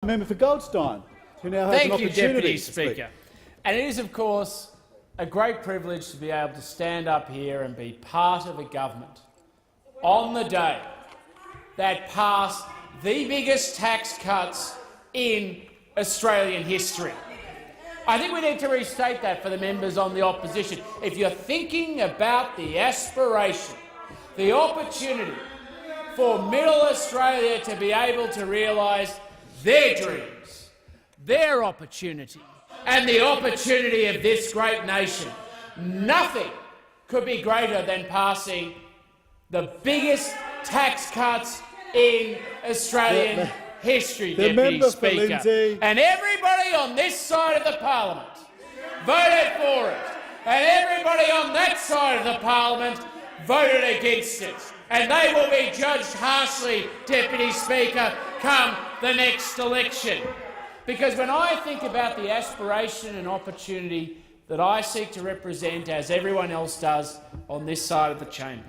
Member for Goldstein, who now has an opportunity Thank you, Deputy to speak. Speaker. And it is, of course, a great privilege to be able to stand up here and be part of a government on the day that passed the biggest tax cuts in Australian history. I think we need to restate that for the members on the opposition. If you're thinking about the aspiration, the opportunity for Middle Australia to be able to realise their dreams, their opportunity, and the opportunity of this great nation, nothing could be greater than passing the biggest tax cuts in Australian history, Deputy Speaker. And everybody on this side of the parliament voted for it, and everybody on that side of the parliament voted against it. And they will be judged harshly, Deputy Speaker, come the next election. Because when I think about the aspiration and opportunity that I seek to represent, as everyone else does on this side of the chamber,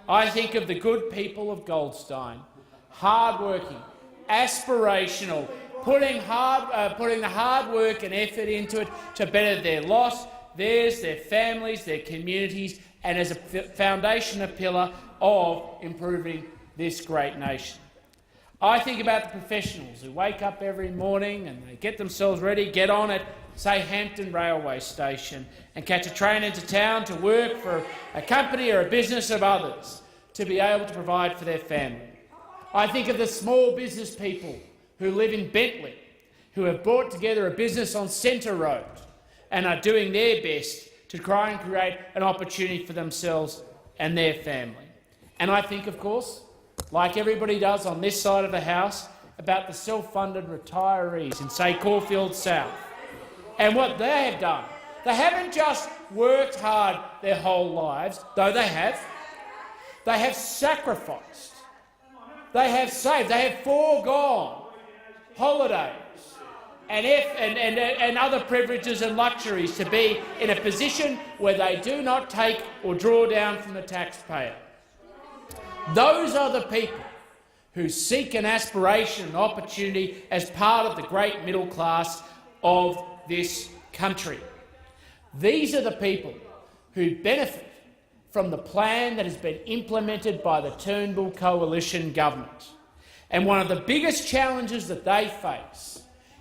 I think of the good people of Goldstein, hardworking, aspirational, putting the hard work and effort into it to better their lot, theirs, their families, their communities, and as a foundation, a pillar of improving this great nation. I think about the professionals who wake up every morning and they get themselves ready, get on at, say, Hampton Railway Station and catch a train into town to work for a company or a business of others to be able to provide for their family. I think of the small business people who live in Bentley, who have brought together a business on Centre Road and are doing their best to try and create an opportunity for themselves and their family. And I think, of course, like everybody does on this side of the House, about the self-funded retirees in, say, Caulfield South, and what they have done. They haven't just worked hard their whole lives, though they have. They have sacrificed. They have saved. They have foregone holidays and other privileges and luxuries to be in a position where they do not take or draw down from the taxpayer. Those are the people who seek an aspiration and opportunity as part of the great middle class of this country. These are the people who benefit from the plan that has been implemented by the Turnbull Coalition government. And one of the biggest challenges that they face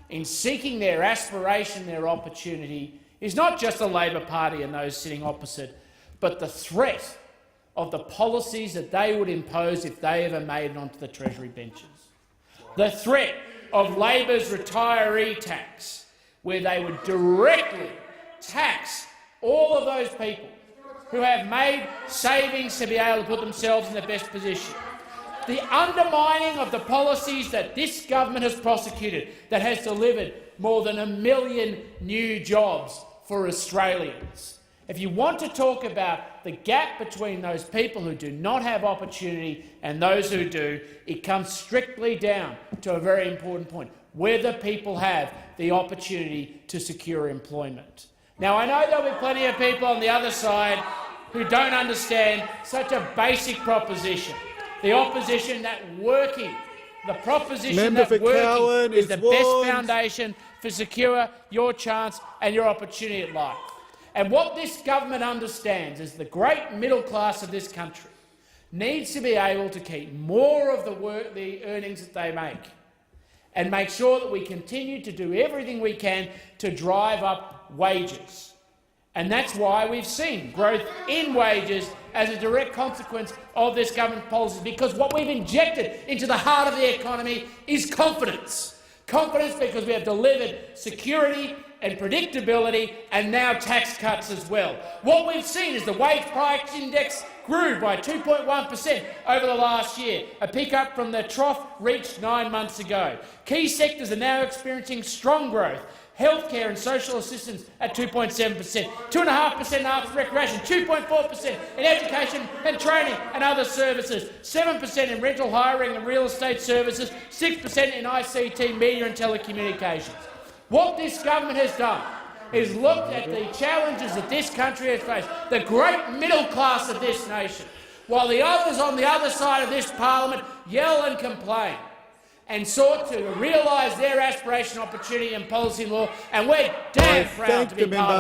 in seeking their aspiration, their opportunity, is not just the Labor Party and those sitting opposite, but the threat of the policies that they would impose if they ever made it onto the Treasury benches. The threat of Labor's retiree tax, where they would directly tax all of those people who have made savings to be able to put themselves in the best position. The undermining of the policies that this government has prosecuted, that has delivered more than 1 million new jobs for Australians. If you want to talk about the gap between those people who do not have opportunity and those who do, it comes strictly down to a very important point: whether people have the opportunity to secure employment. Now, I know there'll be plenty of people on the other side who don't understand such a basic proposition. The opposition that working, the proposition that working is the best foundation for secure your chance and your opportunity at life. And what this government understands is the great middle class of this country needs to be able to keep more of the earnings that they make, and make sure that we continue to do everything we can to drive up wages. And that's why we've seen growth in wages as a direct consequence of this government policy, because what we've injected into the heart of the economy is confidence. Confidence because we have delivered security and predictability, and now tax cuts as well. What we've seen is the wage price index grew by 2.1% over the last year, a pick-up from the trough reached 9 months ago. Key sectors are now experiencing strong growth. Healthcare and social assistance at 2.7%, 2.5% in arts and recreation, 2.4% in education and training and other services, 7% in rental hiring and real estate services, 6% in ICT, media and telecommunications. What this government has done is looked at the challenges that this country has faced, the great middle class of this nation, while the others on the other side of this parliament yell and complain. and sought to realise their aspiration, opportunity and policy law, and we're damn proud to be part of it.